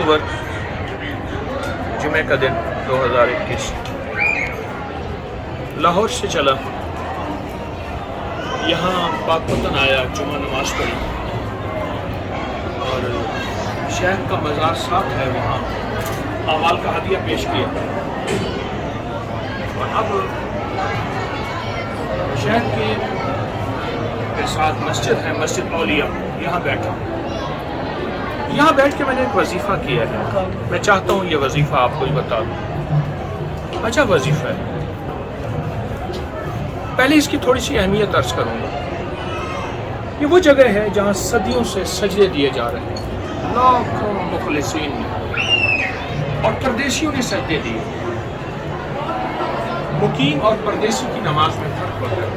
अक्टूबर जुमे का दिन 2021 लाहौर से चला, यहाँ पाकवतन आया, जुमा नमाज पढ़ी और शेख का मज़ार साथ है, वहाँ अमाल का हदिया पेश किया। और अब शेख के साथ मस्जिद है, मस्जिद औलिया, यहाँ बैठा। यहाँ बैठ के मैंने एक वजीफ़ा किया है। मैं चाहता हूँ ये वजीफ़ा आपको ही बता दूँ। अच्छा वजीफ़ा है। पहले इसकी थोड़ी सी अहमियत अर्ज़ करूँगा। ये वो जगह है जहाँ सदियों से सजदे दिए जा रहे हैं, लाखों मुखलिसीन ने और परदेशियों ने सजदे दिए। मुकीम और परदेशी की नमाज में फ़र्क होता है,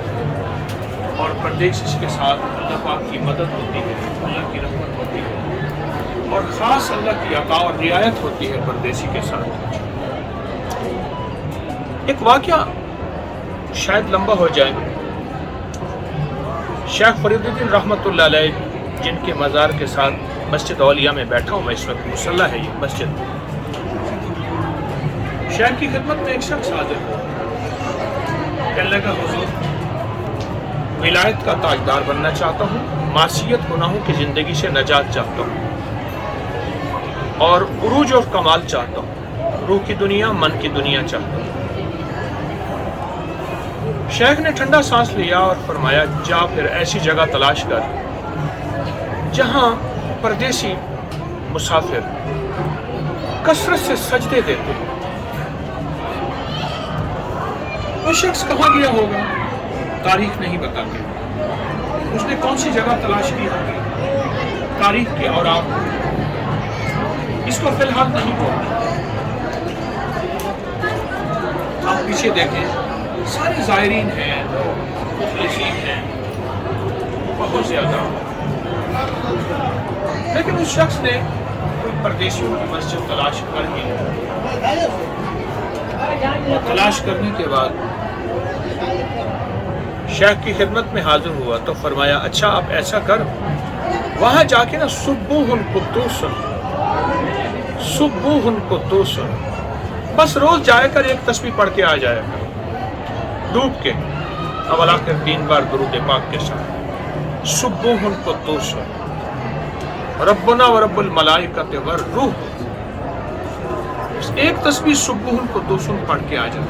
और परदेशी के साथ अल्लाह पाक की मदद होती है, अल्लाह की रहमत होती है, और ख़ास अल्लाह की अता और रियायत होती है परदेशी के साथ। एक वाक़या शायद लंबा हो जाए। शेख फरीदुद्दीन रहमतुल्लाह अलैह, जिनके मज़ार के साथ मस्जिद औलिया में बैठा हूँ मैं इस वक्त, मुसल्ला है ये मस्जिद। शेख की खिदमत में एक शख्स हाजिर हुआ, कहने लगा हुजूर विलायत का ताजदार बनना चाहता हूँ, मासियत गुनाहों की ज़िंदगी से नजात चाहता हूँ और उरूज और कमाल चाहता हूँ, रूह की दुनिया मन की दुनिया चाहता हूँ। शेख ने ठंडा सांस लिया और फरमाया, जा फिर ऐसी जगह तलाश कर जहाँ परदेसी मुसाफिर कसरत से सजदे देते हैं। वो शख्स कहाँ गया होगा, तारीख नहीं बताते। उसने कौन सी जगह तलाश की होगी, तारीख के और आप इसको फिलहाल नहीं बोलते। आप पीछे देखें, सारे ज़ायरीन हैं, मुखलिसीन हैं, बहुत ज़्यादा। लेकिन उस शख्स ने परदेशियों की मस्जिद तलाश कर ली, और तलाश करने के बाद शेख की खिदमत में हाजिर हुआ तो फरमाया, अच्छा आप ऐसा कर, वहाँ जाके ना सुब्बुहुन कुद्दूस, बस रोज जाकर एक तस्बीह पढ़ के आ जाएगा, डूब के अवल आखिर 3 बार दुरूद पाक के साथ। सुब्बुहुन कुद्दूस रब्बुना व रब्बुल मलाइकति वर रूह, एक तस्बीह सुब्बुहुन कुद्दूस पढ़ के आ जाए।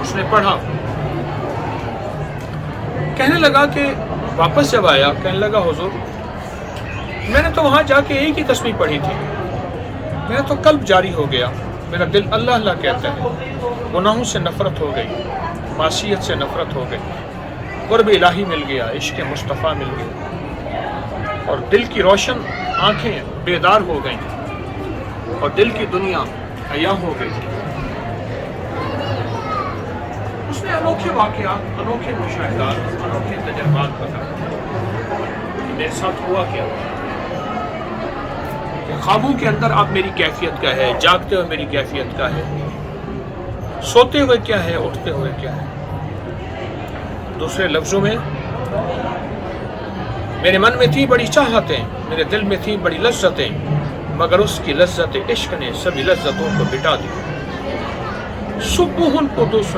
उसने पढ़ा, कहने लगा कि वापस जब आया, कहने लगा हुजूर मैंने तो वहाँ जाके एक ही तस्बीह पढ़ी थी, मेरा तो कल्ब जारी हो गया, मेरा दिल अल्लाह अल्लाह कहता है, गुनाहों से नफरत हो गई, मासियत से नफरत हो गई, क़ुर्ब इलाही मिल गया, इश्क़ मुस्तफ़ा मिल गया, और दिल की रोशन आँखें बेदार हो गईं और दिल की दुनिया हया हो गई। उसने अनोखे वाक़यात, अनोखे मुशाहिदात, अनोखे तजर्बात बताए कि मेरे साथ हुआ क्या। ख्वाबों के अंदर अब मेरी कैफियत क्या है, जागते हुए मेरी कैफियत क्या है, सोते हुए क्या है, उठते हुए क्या है। दूसरे लफ्ज़ों में, मेरे मन में थी बड़ी चाहतें, मेरे दिल में थी बड़ी लज्जतें, मगर उसकी लज्जत इश्क ने सभी लज्जतों को मिटा दी। सुब्बुहुन कुद्दूस,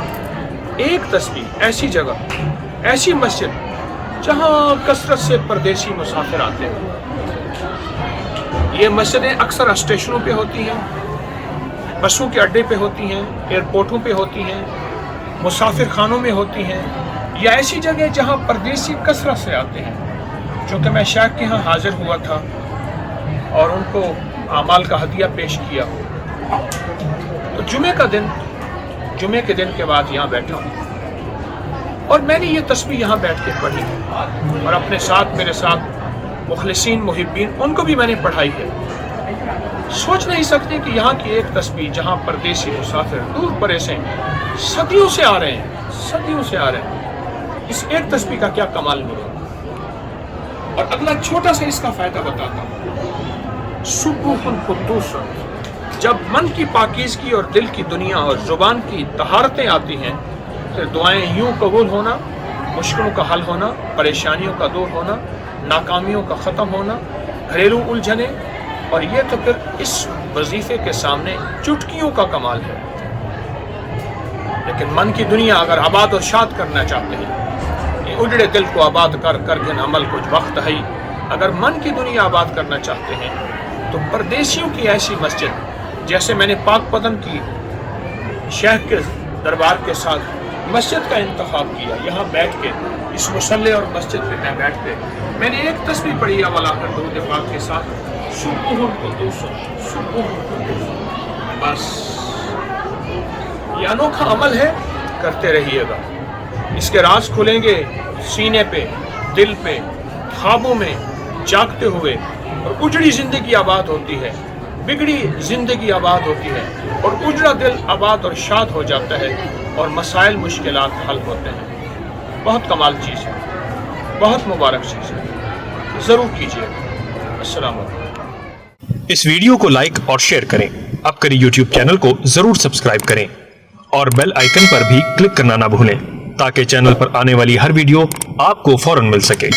एक तस्बीह, ऐसी जगह, ऐसी मस्जिद जहाँ कसरत से परदेसी मुसाफिर आते हैं। ये मस्जिदें अक्सर स्टेशनों पे होती हैं, बसों के अड्डे पे होती हैं, एयरपोर्टों पे होती हैं, मुसाफिर खानों में होती हैं, या ऐसी जगह जहाँ परदेसी कसरत से आते हैं। चूँकि मैं शेख के यहाँ हाजिर हुआ था और उनको आमाल का हदिया पेश किया, तो जुमे के दिन के बाद यहाँ बैठा हूँ और मैंने ये तस्बीह यहाँ बैठ के पढ़ी और अपने साथ, मेरे साथ मुखलिसीन मुहिब्बीन, उनको भी मैंने पढ़ाई है। सोच नहीं सकते कि यहाँ की एक तस्बीह, जहाँ परदेसी मुसाफिर दूर परे से सदियों से आ रहे हैं, इस एक तस्बीह का क्या कमाल मिला। और अगला छोटा सा इसका फ़ायदा बताता हूँ। सुब्बुहुन कुद्दूस, जब मन की पाकीज़गी और दिल की दुनिया और ज़ुबान की तहारतें आती हैं, फिर दुआएं यूँ कबूल होना, मुश्किलों का हल होना, परेशानियों का दूर होना, नाकामियों का ख़त्म होना, घरेलू उलझने, اور یہ تو پھر اس وظیفے کے سامنے چٹکیوں کا کمال ہے۔ لیکن من کی دنیا اگر آباد اور شاد کرنا چاہتے ہیں، یہ اجڑے دل کو آباد کر گن عمل کچھ وقت ہے، اگر من کی دنیا آباد کرنا چاہتے ہیں تو پردیسیوں کی ایسی مسجد، جیسے میں نے پاک پتن کی شیخ کے دربار کے ساتھ مسجد کا انتخاب کیا، یہاں بیٹھ کے اس مصلی اور مسجد پہ میں بیٹھ کے میں نے ایک تسبیح پڑھی اولا کر درود پاک کے ساتھ، سبح القدوس سبح القدوس، بس یہ انوکھا عمل ہے، کرتے رہیے گا۔ اس کے راز کھلیں گے سینے پہ، دل پہ، خوابوں میں جاگتے ہوئے، اور اجڑی زندگی آباد ہوتی ہے، بگڑی زندگی آباد ہوتی ہے، اور اجڑا دل آباد اور شاد ہو جاتا ہے، اور مسائل مشکلات حل ہوتے ہیں۔ بہت کمال چیز ہے، بہت مبارک چیز ہے، ضرور کیجیے۔ السلام علیکم۔ اس ویڈیو کو لائک اور شیئر کریں۔ اب کری یوٹیوب چینل کو ضرور سبسکرائب کریں اور بیل آئیکن پر بھی کلک کرنا نہ بھولیں تاکہ چینل پر آنے والی ہر ویڈیو آپ کو فوراً مل سکے۔